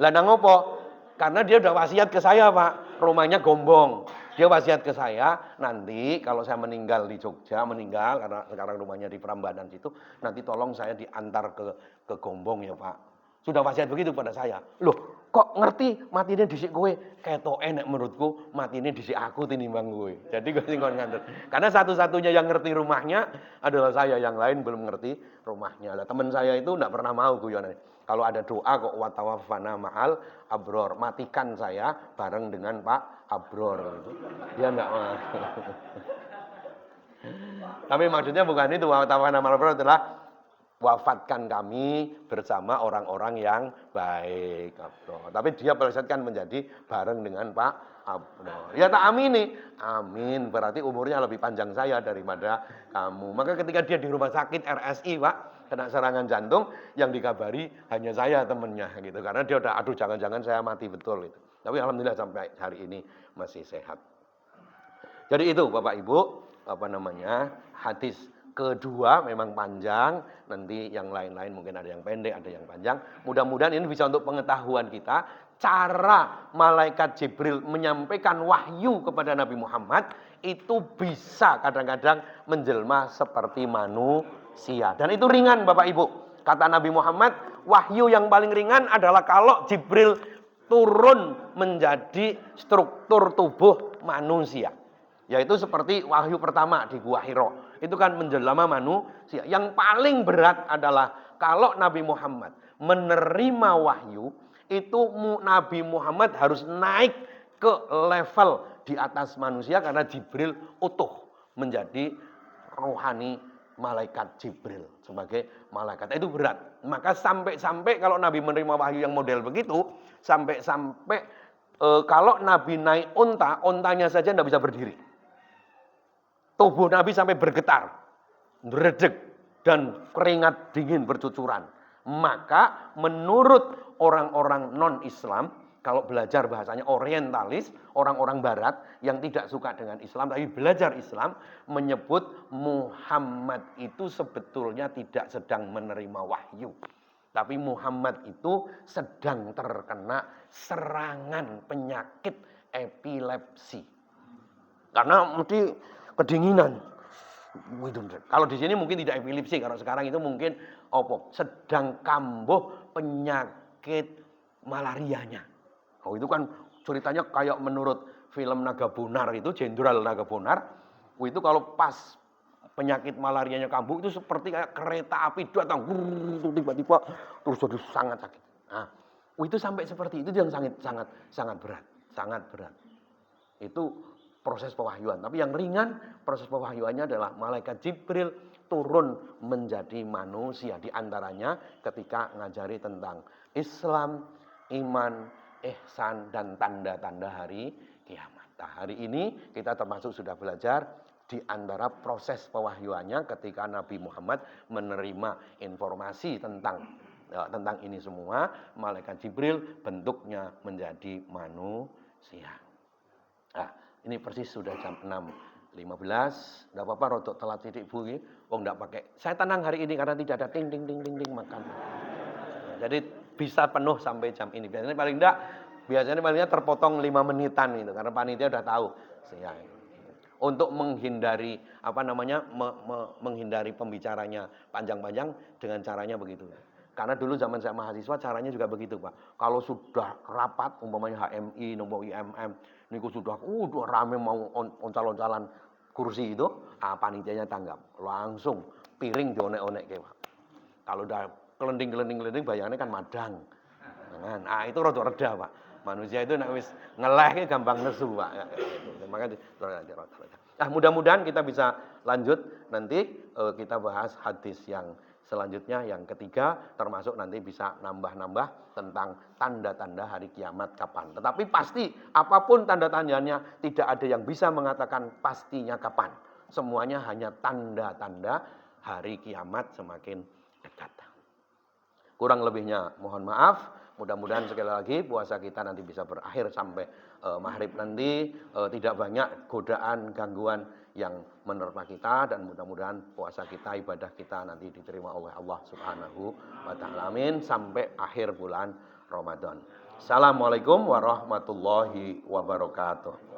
Lah nang ngopo? Karena dia udah wasiat ke saya, Pak. Rumahnya Gombong. Dia wasiat ke saya, nanti kalau saya meninggal di Jogja, karena sekarang rumahnya di Prambanan situ, nanti tolong saya diantar ke Gombong ya, Pak. Sudah wasiat begitu pada saya. Loh, kok ngerti matine dhisik kowe? Ketoke nek menurutku matine dhisik aku tinimbang kowe. Jadi gue sing kon nganter. Karena satu-satunya yang ngerti rumahnya adalah saya, yang lain belum ngerti rumahnya. Lah teman saya itu enggak pernah mau guyonan. Kalau ada doa kok watawaffana ma'al abror, matikan saya bareng dengan Pak Abror gitu. Dia enggak mau. Tapi maksudnya bukan itu, watawaffana ma'al abror adalah wafatkan kami bersama orang-orang yang baik. Abror. Tapi dia persiapkan menjadi bareng dengan Pak Abror. Ya tak amini. Amin. Berarti umurnya lebih panjang saya daripada kamu. Maka ketika dia di rumah sakit RSI, Pak, kena serangan jantung, yang dikabari hanya saya temennya gitu. Karena dia udah aduh jangan-jangan saya mati betul itu. Tapi alhamdulillah sampai hari ini masih sehat. Jadi itu Bapak Ibu, hadis kedua memang panjang, nanti yang lain-lain mungkin ada yang pendek, ada yang panjang. Mudah-mudahan ini bisa untuk pengetahuan kita cara malaikat Jibril menyampaikan wahyu kepada Nabi Muhammad itu bisa kadang-kadang menjelma seperti manusia. Dan itu ringan Bapak Ibu. Kata Nabi Muhammad, wahyu yang paling ringan adalah kalau Jibril turun menjadi struktur tubuh manusia. Yaitu seperti wahyu pertama di Gua Hiro. Itu kan menjelma manusia. Yang paling berat adalah kalau Nabi Muhammad menerima wahyu, itu Nabi Muhammad harus naik ke level di atas manusia karena Jibril utuh menjadi rohani malaikat Jibril sebagai malaikat. Itu berat. Maka sampai-sampai kalau Nabi menerima wahyu yang model begitu, sampai-sampai kalau Nabi naik onta, ontanya saja tidak bisa berdiri. Tubuh Nabi sampai bergetar, meredek, dan keringat dingin bercucuran. Maka menurut orang-orang non-Islam, kalau belajar bahasanya orientalis, orang-orang barat yang tidak suka dengan Islam, tapi belajar Islam, menyebut Muhammad itu sebetulnya tidak sedang menerima wahyu. Tapi Muhammad itu sedang terkena serangan penyakit epilepsi. Karena mesti kedinginan. Kalau di sini mungkin tidak epilepsi, kalau sekarang itu mungkin sedang kambuh penyakit malarianya. Oh itu kan ceritanya kayak menurut film Nagabonar itu, Jenderal Nagabonar. Itu kalau pas penyakit malarianya kambuh itu seperti kayak kereta api datang tiba-tiba terus jadi sangat sakit. Nah, itu sampai seperti itu yang sangat berat. Itu proses pewahyuan. Tapi yang ringan proses pewahyuannya adalah malaikat Jibril turun menjadi manusia. Di antaranya ketika ngajari tentang Islam, iman, ihsan, dan tanda-tanda hari kiamat. Nah, hari ini kita termasuk sudah belajar di antara proses pewahyuannya ketika Nabi Muhammad menerima informasi tentang ini semua. Malaikat Jibril bentuknya menjadi manusia. Nah, ini persis sudah jam 6.15. Enggak apa-apa rodok telat titik Bu ini. Enggak pakai. Saya tenang hari ini karena tidak ada ting makan. Nah, jadi bisa penuh sampai jam ini. Biasanya palingnya terpotong 5 menitan itu karena panitia udah tahu. Untuk menghindari menghindari pembicaranya panjang-panjang dengan caranya begitu. Karena dulu zaman saya mahasiswa caranya juga begitu, Pak. Kalau sudah rapat, umpamanya HMI, nomor IMM, niku sudah rame mau oncal-oncalan kursi itu, panitianya tanggap. Langsung piring dionek-onek ke, Pak. Kalau udah kelending bayangannya kan madang. Nah, itu rada reda, Pak. Manusia itu nek wis ngeleh gampang nesu, Pak. Makanya nah, mudah-mudahan kita bisa lanjut nanti kita bahas hadis yang selanjutnya yang ketiga, termasuk nanti bisa nambah-nambah tentang tanda-tanda hari kiamat kapan. Tetapi pasti apapun tanda-tandanya tidak ada yang bisa mengatakan pastinya kapan. Semuanya hanya tanda-tanda hari kiamat semakin dekat. Kurang lebihnya mohon maaf. Mudah-mudahan sekali lagi puasa kita nanti bisa berakhir sampai maghrib nanti. Tidak banyak godaan, gangguan yang menerpa kita. Dan mudah-mudahan puasa kita, ibadah kita nanti diterima oleh Allah Subhanahu wa ta'ala. Amin. Sampai akhir bulan Ramadan. Assalamualaikum warahmatullahi wabarakatuh.